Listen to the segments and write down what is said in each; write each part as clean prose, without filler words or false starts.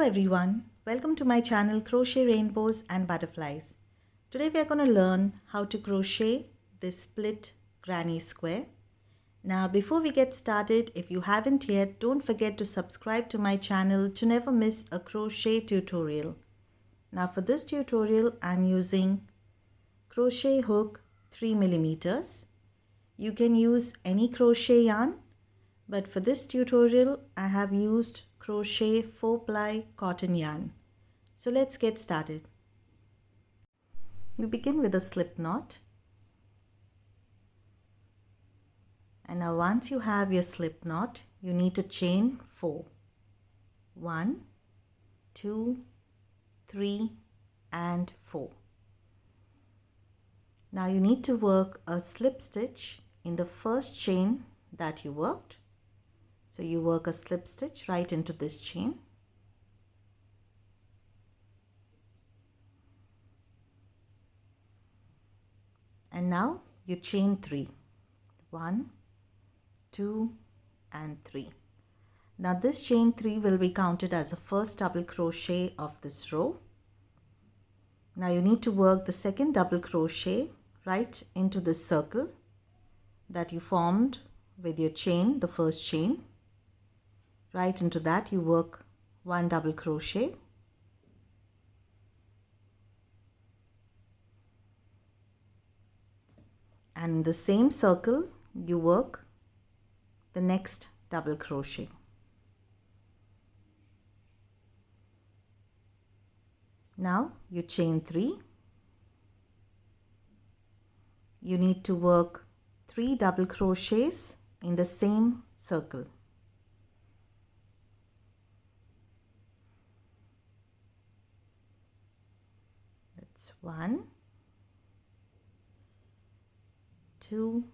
everyone, welcome to my channel Crochet Rainbows and Butterflies. Today we are going to learn how to crochet this split granny square. Now before we get started, if you haven't yet, don't forget to subscribe to my channel to never miss a crochet tutorial. Now for this tutorial I'm using crochet hook 3 millimeters. You can use any crochet yarn, but for this tutorial I have used crochet 4-ply cotton yarn. So let's get started. We begin with a slip knot. And now once you have your slip knot, you need to chain 4. 1, 2, 3 and 4. Now you need to work a slip stitch in the first chain that you worked. So you work a slip stitch right into this chain. And now you chain 3. 1, 2 and 3. Now this chain 3 will be counted as the first double crochet of this row. Now you need to work the second double crochet right into this circle that you formed with your chain, the first chain. Right into that you work 1 double crochet, and in the same circle you work the next double crochet. Now you chain 3. You need to work 3 double crochets in the same circle. That's 1, 2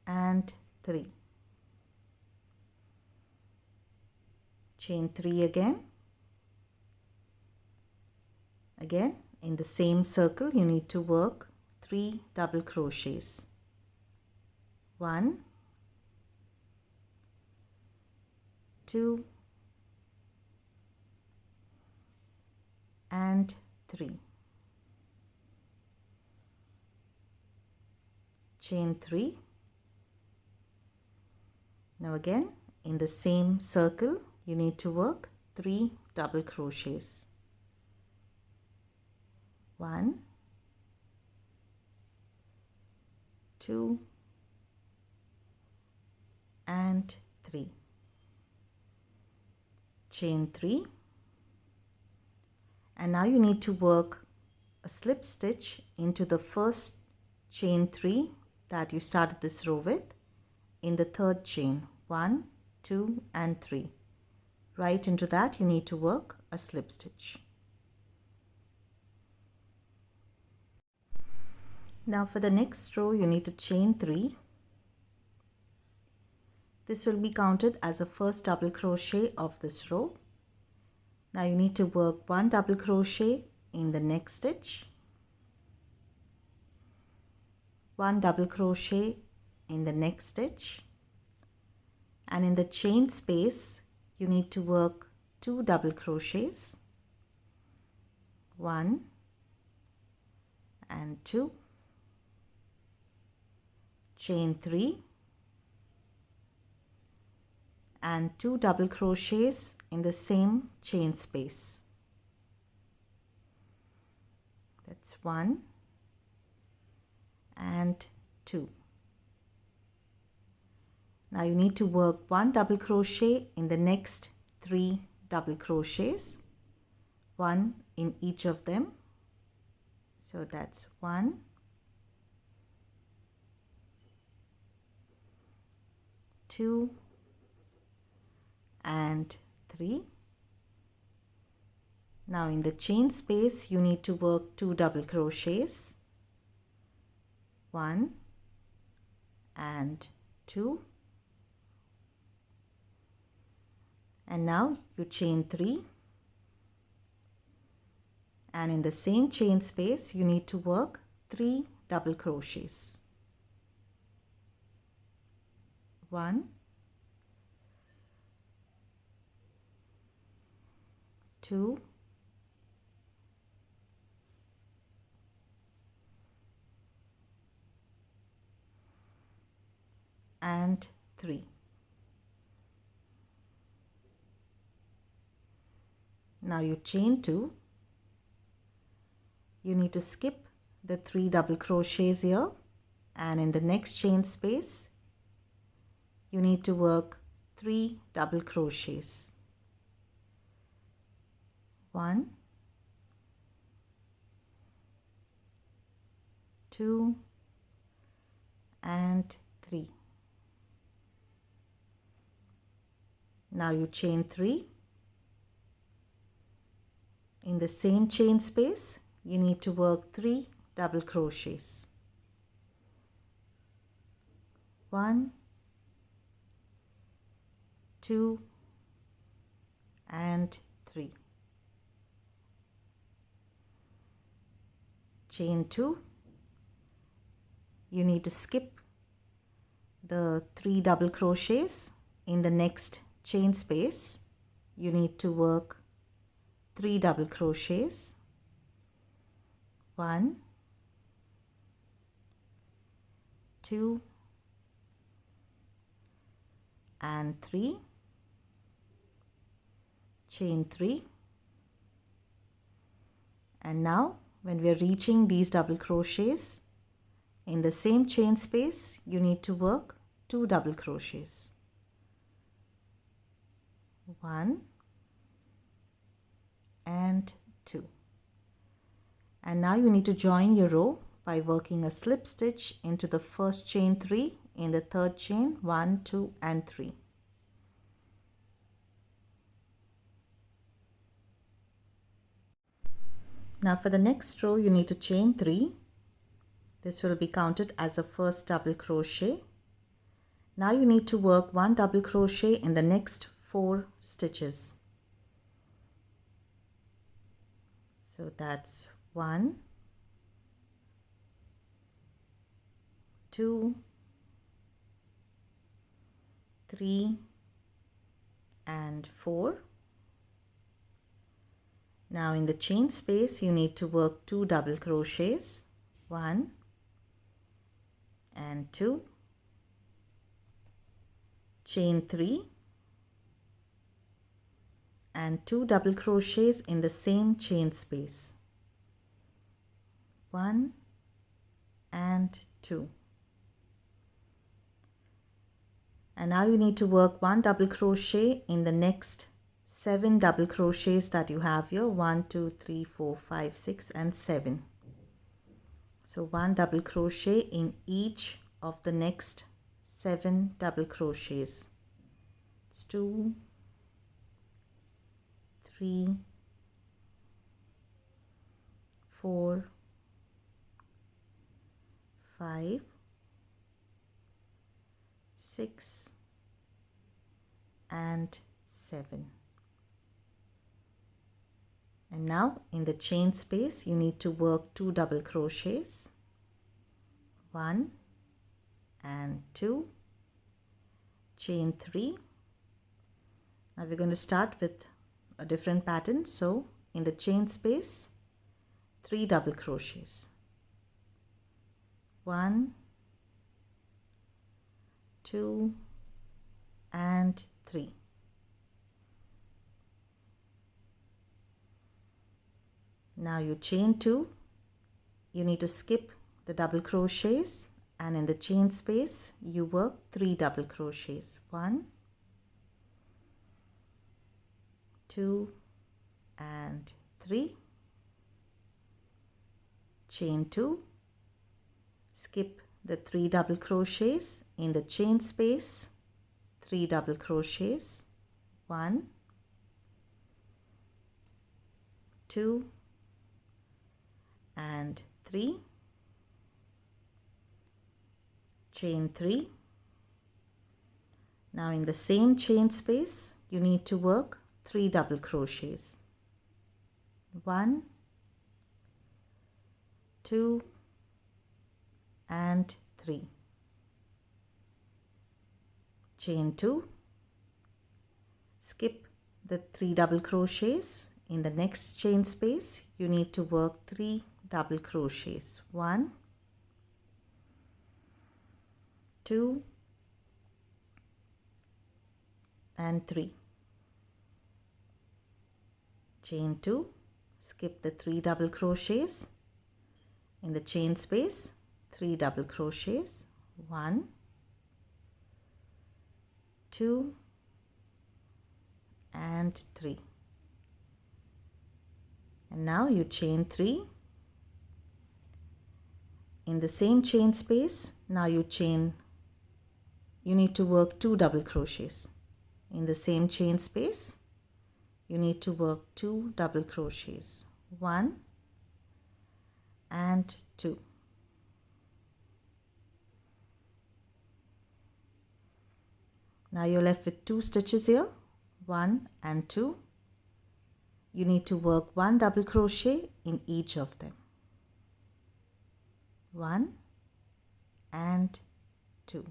and 3. Chain 3 again. Again in the same circle you need to work 3 double crochets. 1, 2 and 3. Chain 3. Now again in the same circle you need to work 3 double crochets. 1, 2 and 3. Chain 3. And now you need to work a slip stitch into the first chain 3 that you started this row with in the third chain. 1, 2 and 3. Right into that you need to work a slip stitch. Now for the next row you need to chain 3. This will be counted as the first double crochet of this row. Now you need to work 1 double crochet in the next stitch, 1 double crochet in the next stitch, and in the chain space you need to work 2 double crochets, 1 and 2, chain 3 and 2 double crochets in the same chain space. That's 1 and 2. Now you need to work 1 double crochet in the next 3 double crochets, 1 in each of them. So that's 1, 2 and 3. Now in the chain space you need to work 2 double crochets, 1 and 2, and now you chain 3, and in the same chain space you need to work 3 double crochets, 1, 2 and 3. Now you chain 2. You need to skip the 3 double crochets here, and in the next chain space you need to work 3 double crochets. 1, 2 and 3. Now you chain 3. In the same chain space you need to work 3 double crochets. 1, 2 and 3. Chain 2. You need to skip the 3 double crochets. In the next chain space you need to work 3 double crochets. 1, 2 and 3. Chain 3. And now when we are reaching these double crochets, in the same chain space you need to work 2 double crochets. 1 and 2. And now you need to join your row by working a slip stitch into the first chain 3, in the third chain 1, 2 and 3. Now for the next row you need to chain 3. This will be counted as the first double crochet. Now you need to work 1 double crochet in the next 4 stitches. So that's 1, 2, 3 and 4. Now in the chain space you need to work 2 double crochets, 1 and 2, chain 3 and 2 double crochets in the same chain space, 1 and 2. And now you need to work 1 double crochet in the next 7 double crochets that you have here, 1, 2, 3, 4, 5, 6 and 7. So 1 double crochet in each of the next 7 double crochets. It's 2, 3, 4, 5, 6 and 7. And now in the chain space you need to work 2 double crochets, 1 and 2, chain 3. Now we're going to start with a different pattern. So in the chain space 3 double crochets, 1, 2 and 3. Now you chain 2. You need to skip the double crochets, and in the chain space you work 3 double crochets, 1, 2 and 3. Chain 2, skip the 3 double crochets, in the chain space 3 double crochets, 1, 2 and 3, chain 3. Now in the same chain space you need to work 3 double crochets, 1, 2 and 3, chain 2, skip the 3 double crochets, in the next chain space you need to work 3 double crochets. 1, 2 and 3. Chain 2, skip the 3 double crochets. In the chain space, 3 double crochets. 1, 2 and 3. And now you chain 3. In the same chain space, now you need to work 2 double crochets. In the same chain space, you need to work 2 double crochets. 1 and 2. Now you're left with 2 stitches here, 1 and 2. You need to work 1 double crochet in each of them. 1 and 2.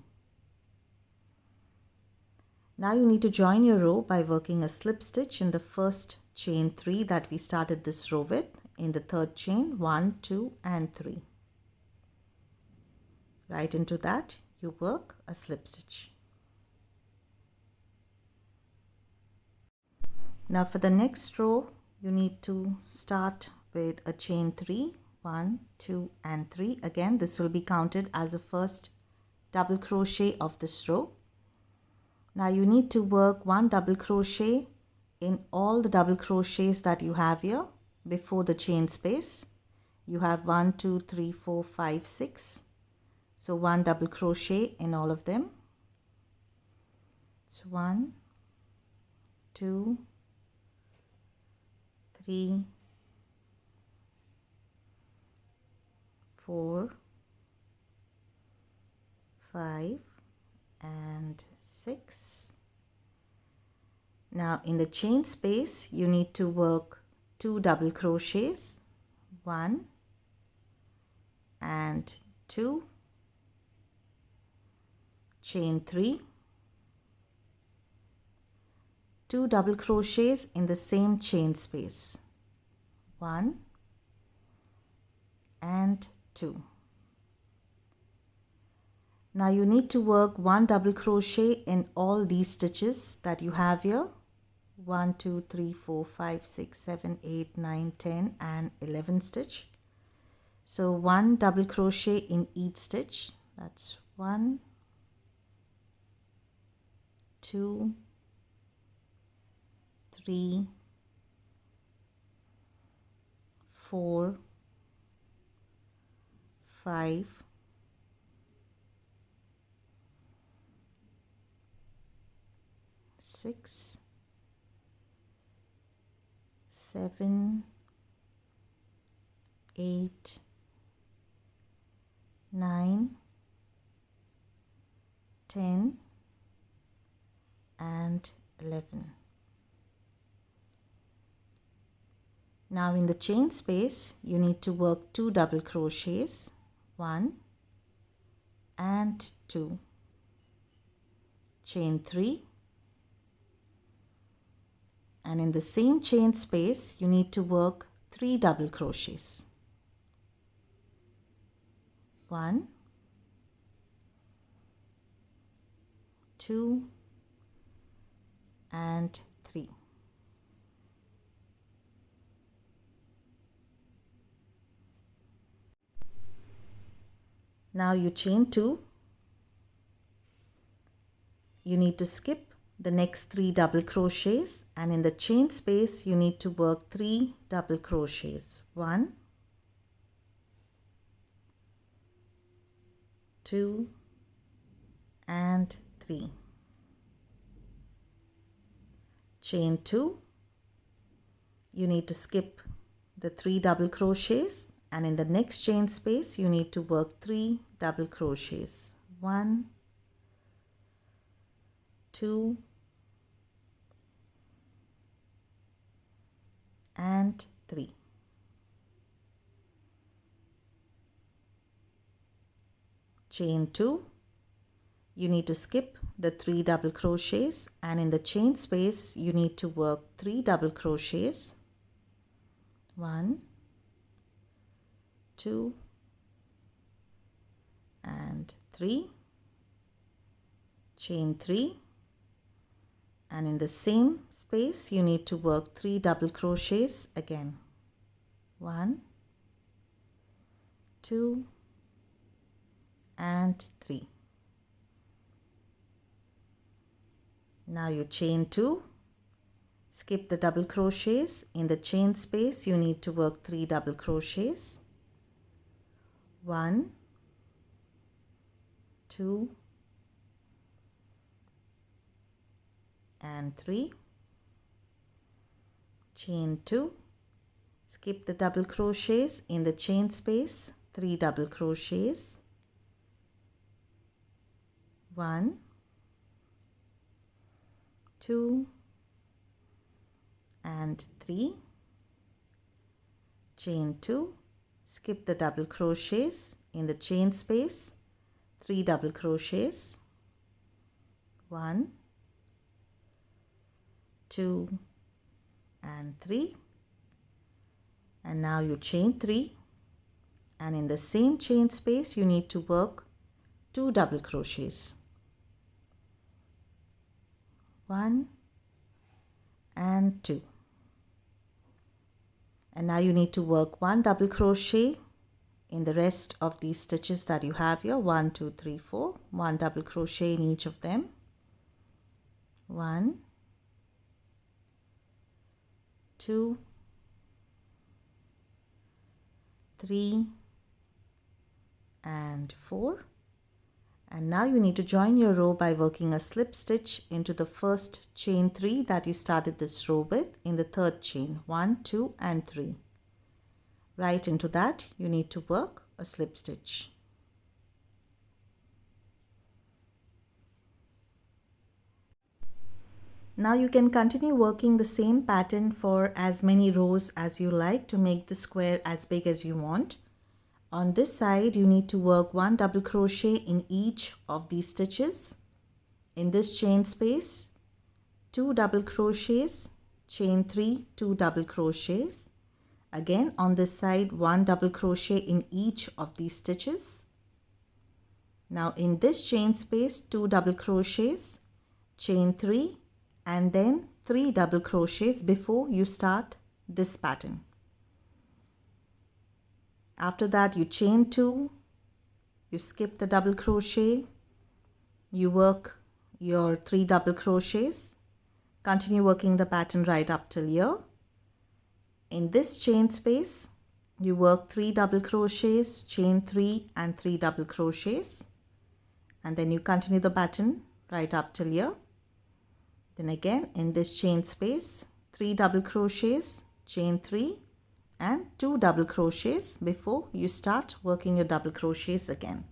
Now you need to join your row by working a slip stitch in the first chain 3 that we started this row with. In the third chain, 1, 2 and 3. Right into that you work a slip stitch. Now for the next row you need to start with a chain 3, 1, 2 and 3. Again, this will be counted as the first double crochet of this row. Now you need to work 1 double crochet in all the double crochets that you have here before the chain space. You have 1, 2, 3, 4, 5, 6. So 1 double crochet in all of them. So 1, 2, 3, 4, 5 and 6. Now in the chain space you need to work 2 double crochets, 1 and 2, chain 3, 2 double crochets in the same chain space, 1 and 2. Now you need to work 1 double crochet in all these stitches that you have here, 1, 2, 3, 4, 5, 6, 7, 8, 9, 10 and 11 stitch. So 1 double crochet in each stitch. That's 1, 2, 3, 4, 5, 6, 7, 8, 9, 10 and 11. Now in the chain space you need to work 2 double crochets, 1 and 2, chain 3, and in the same chain space you need to work 3 double crochets, 1, 2 and 3. Now you chain 2. You need to skip the next 3 double crochets, and in the chain space you need to work 3 double crochets, 1, 2 and 3. Chain 2. You need to skip the 3 double crochets, and in the next chain space you need to work 3 double crochets, 1, 2 and 3. Chain 2. You need to skip the 3 double crochets, and in the chain space you need to work 3 double crochets, 1, 2 and 3, chain 3, and in the same space you need to work 3 double crochets again. 1, 2 and 3. Now you chain 2, skip the double crochets. In the chain space you need to work 3 double crochets. 1, 2 and 3, chain 2, skip the double crochets. In the chain space 3 double crochets. 1, 2 and 3, chain 2, skip the double crochets. In the chain space 3 double crochets. 1, 2 and 3, and now you chain 3, and in the same chain space you need to work 2 double crochets. 1 and 2, and now you need to work 1 double crochet in the rest of these stitches that you have here. 1, 2, 3, 4, 1 double crochet in each of them. 1, 2, 3 and 4, and now you need to join your row by working a slip stitch into the first chain 3 that you started this row with in the third chain. 1, 2 and 3. Right into that you need to work a slip stitch. Now you can continue working the same pattern for as many rows as you like to make the square as big as you want. On this side you need to work 1 double crochet in each of these stitches. In this chain space 2 double crochets, chain 3, 2 double crochets. Again on this side 1 double crochet in each of these stitches. Now in this chain space 2 double crochets, chain 3, and then 3 double crochets before you start this pattern. After that you chain 2, you skip the double crochet, you work your 3 double crochets, continue working the pattern right up till here. In this chain space you work 3 double crochets, chain 3 and 3 double crochets, and then you continue the pattern right up till here. Then again in this chain space 3 double crochets, chain 3 and 2 double crochets before you start working your double crochets again.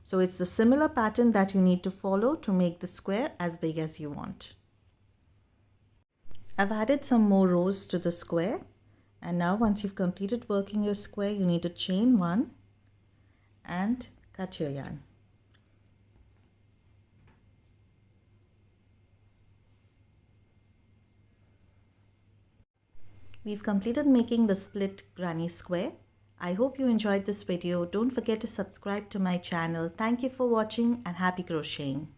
So it's a similar pattern that you need to follow to make the square as big as you want. I've added some more rows to the square, and now once you've completed working your square you need to chain 1 and cut your yarn. We've completed making the split granny square. I hope you enjoyed this video. Don't forget to subscribe to my channel. Thank you for watching and happy crocheting.